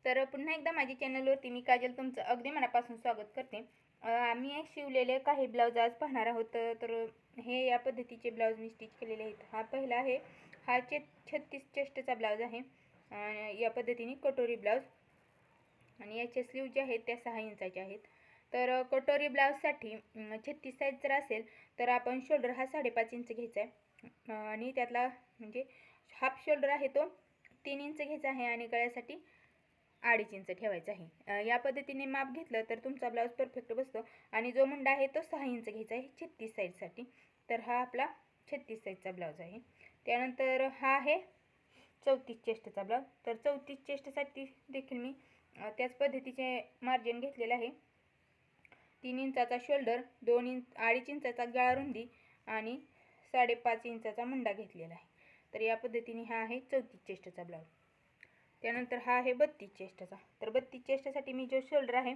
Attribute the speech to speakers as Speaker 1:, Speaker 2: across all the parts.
Speaker 1: तर पुन्हा एकदा माझ्या चॅनलवरती मी काजल तुमचं अगदी मनापासून स्वागत करते. आम्ही शिवलेले काही ब्लाऊज आज पाहणार आहोत. तर हे या पद्धतीचे ब्लाऊज मी स्टिच केलेले आहेत. हा पहिला आहे, हा 36 चेस्टचा ब्लाऊज आहे. या पद्धतीने कटोरी ब्लाऊज आणि याचे स्लीव जे आहेत त्या 6 इंचाचे आहेत. तर कटोरी ब्लाऊजसाठी 36 साईज जर असेल तर आपण शोल्डर हा 5.5 इंच घ्यायचा आहे आणि त्यातला म्हणजे हाफ शोल्डर आहे तो 3 इंच घ्यायचा आहे आणि गळ्यासाठी 2.5 इंच ठेवायचा आहे. या पद्धतीने माप घेतलं तर तुमचा ब्लाऊज परफेक्ट बसतो. आणि जो मुंडा आहे तो 6 इंच घ्यायचा आहे 36 साईजसाठी. तर हा आपला 36 साईजचा ब्लाऊज आहे. त्यानंतर हा आहे 34 चेस्टचा ब्लाऊज. तर 34 चेस्टसाठी देखील मी त्याच पद्धतीचे मार्जिन घेतलेलं आहे. 3 इंचाचा शोल्डर, 2.5 इंचाचा गळा रुंदी आणि 5.5 इंचाचा मुंडा घेतलेला आहे. तर या पद्धतीने हा आहे 34 चेस्टचा ब्लाऊज. त्यानंतर हा आहे 32 चेस्टचा. तर 32 चेस्टसाठी मी जो शोल्डर आहे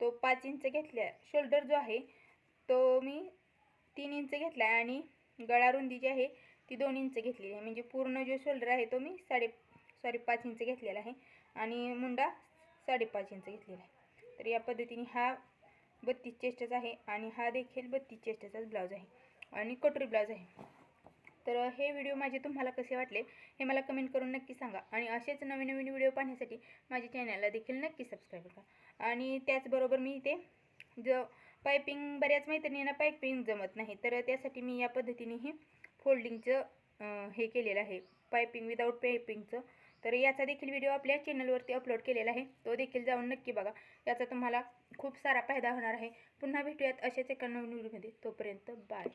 Speaker 1: तो 5 इंच घेतला. शोल्डर जो आहे तो मी 3 इंच घेतला आहे आणि गळा रुंदी जी आहे ती 2 इंच घेतलेली आहे. म्हणजे पूर्ण जो शोल्डर आहे तो मी 5 इंच घेतलेला आहे आणि मुंडा 5.5 इंच घेतलेला आहे. तर या पद्धतीने हा 32 चेस्टचा आहे आणि हा देखील 32 चेस्टचाच ब्लाऊज आहे आणि कटोरी ब्लाऊज आहे. तर हे व्हिडिओ माझे तुम्हाला कसे वाटले हे मला कमेंट करून नक्की सांगा. आणि असेच नवीन नवीन व्हिडिओ पाहण्यासाठी माझ्या चॅनलला देखील नक्की सबस्क्राईब करा. आणि त्याचबरोबर मी इथे जो पायपिंग, बऱ्याच मैत्रिणींना पायपिंग जमत नाही, तर त्यासाठी मी या पद्धतीने ही फोल्डिंगचं हे केलेलं आहे, पायपिंग विदाऊट पायपिंगचं. तर याचा देखील व्हिडिओ आपल्या चॅनलवरती अपलोड केलेला आहे, तो देखील जाऊन नक्की बघा. याचा तुम्हाला खूप सारा फायदा होणार आहे. पुन्हा भेटूयात अशाच एका नवीन व्हिडिओमध्ये. तोपर्यंत बाय.